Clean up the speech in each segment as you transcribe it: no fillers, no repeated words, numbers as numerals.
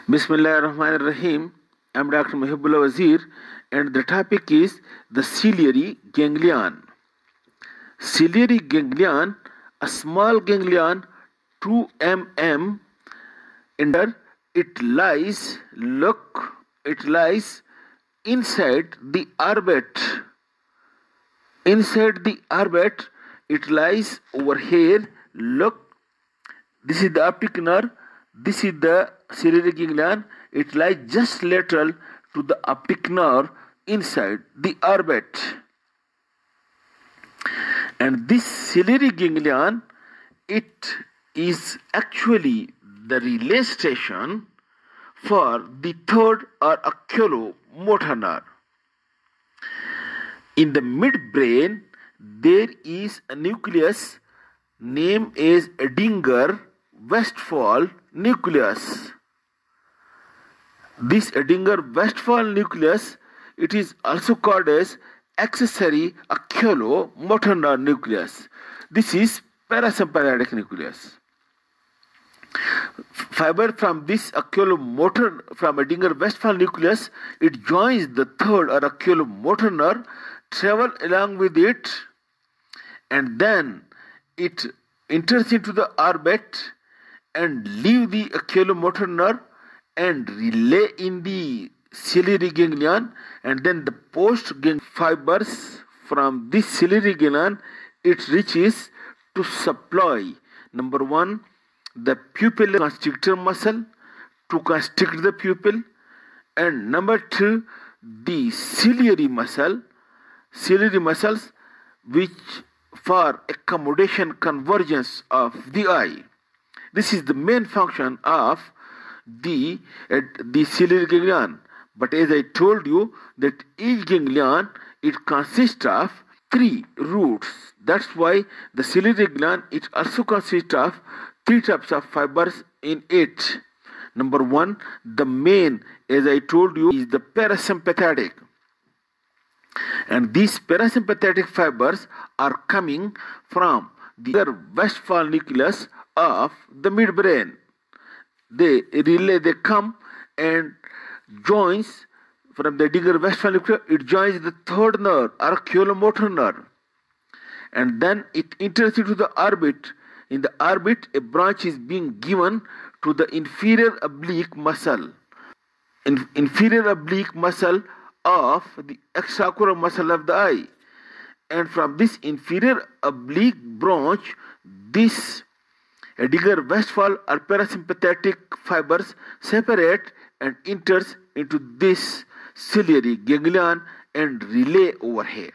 Bismillahirrahmanirrahim. I'm Dr. Mohibullah Wazir, and the topic is the ciliary ganglion. Ciliary ganglion, a small ganglion 2 mm in it lies inside the orbit. Inside the orbit, it lies over here. Look, this is the optic nerve. This is the ciliary ganglion. It lies just lateral to the optic nerve inside the orbit. And this ciliary ganglion, it is actually the relay station for the third or oculomotor nerve. In the midbrain, there is a nucleus named as Edinger-Westphal nucleus. This Edinger-Westphal nucleus, it is also called as accessory oculomotor nerve nucleus. This is parasympathetic nucleus. Fiber from this oculomotor, from Edinger-Westphal nucleus, it joins the third or oculomotor nerve, travel along with it, and then it enters into the orbit and leave the oculomotor nerve and relay in the ciliary ganglion, and then the post-ganglion fibers from this ciliary ganglion, it reaches to supply, number one, the pupillary constrictor muscle to constrict the pupil, and number two, the ciliary muscles which for accommodation convergence of the eye. This is the main function of the ciliary ganglion. But as I told you that each ganglion, it consists of 3 roots. That's why the ciliary ganglion, it also consists of 3 types of fibers in it. Number one, the main, as I told you, is the parasympathetic. And these parasympathetic fibers are coming from the Westphal nucleus of the midbrain. They come and joins from the Edinger-Westphal nucleus, it joins the third nerve or oculomotor nerve. And then it enters into the orbit. In the orbit, a branch is being given to the inferior oblique muscle. Inferior oblique muscle of the extraocular muscle of the eye. And from this inferior oblique branch, this Edinger-Westphal or parasympathetic fibers separate and enters into this ciliary ganglion and relay over here.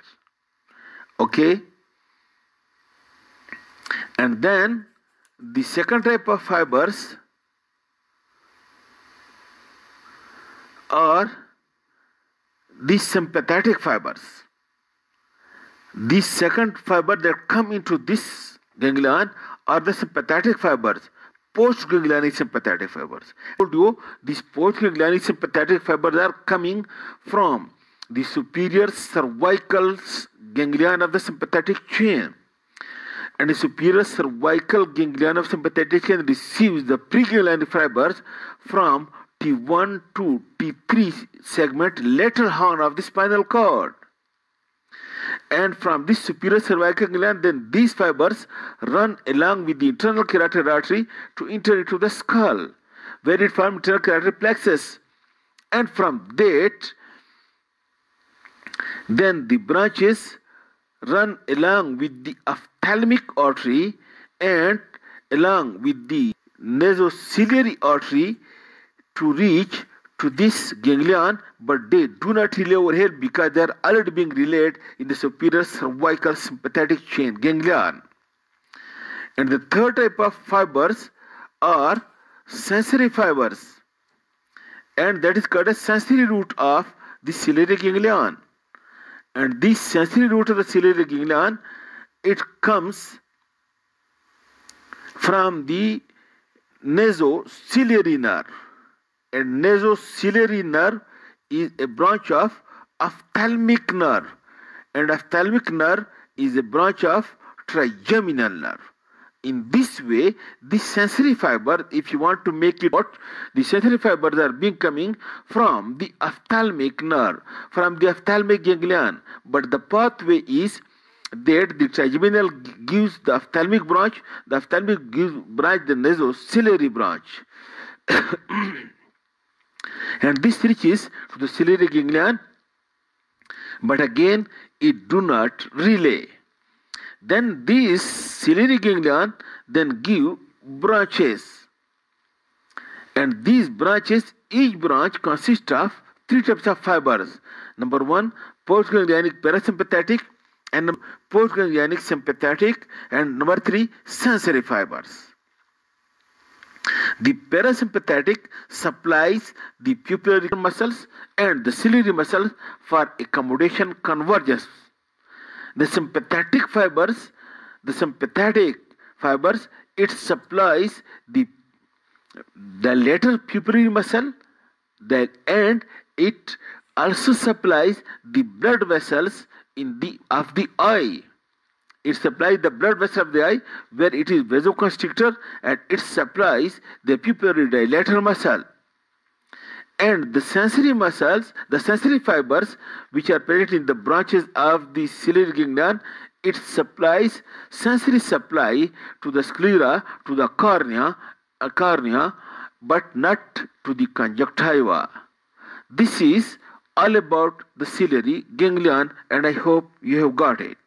Okay? And then the second type of fibers are these sympathetic fibers. These second fiber that come into this ganglion are the sympathetic fibers, post-ganglionic sympathetic fibers. I told you these post-ganglionic sympathetic fibers are coming from the superior cervical ganglion of the sympathetic chain. And the superior cervical ganglion of sympathetic chain receives the preganglionic fibers from T1 to T3 segment lateral horn of the spinal cord. And from this superior cervical ganglion, then these fibers run along with the internal carotid artery to enter into the skull, where it forms internal carotid plexus. And from that, then the branches run along with the ophthalmic artery and along with the nasociliary artery to reach to this ganglion, but they do not relay over here because they are already being relayed in the superior cervical sympathetic chain ganglion. And the third type of fibers are sensory fibers, and that is called a sensory root of the ciliary ganglion. And this sensory root of the ciliary ganglion, it comes from the nasociliary nerve. And nasociliary nerve is a branch of ophthalmic nerve, and ophthalmic nerve is a branch of trigeminal nerve. In this way, the sensory fiber, if you want to make it out, the sensory fibers are being coming from the ophthalmic nerve, from the ophthalmic ganglion. But the pathway is that the trigeminal gives the ophthalmic branch, the ophthalmic gives branch the nasociliary branch. And this reaches to the ciliary ganglion, but again it do not relay. Then these ciliary ganglion then give branches, and these branches, each branch consists of three types of fibers. Number one, postganglionic parasympathetic, and postganglionic sympathetic, and number three, sensory fibers. The parasympathetic supplies the pupillary muscles and the ciliary muscles for accommodation convergence. The sympathetic fibers, it supplies the lateral pupillary muscle, and it also supplies the blood vessels of the eye. It supplies the blood vessel of the eye, where it is vasoconstrictor, and it supplies the pupillary dilator muscle. And the sensory muscles, the sensory fibers, which are present in the branches of the ciliary ganglion, it supplies sensory supply to the sclera, to the cornea, but not to the conjunctiva. This is all about the ciliary ganglion, and I hope you have got it.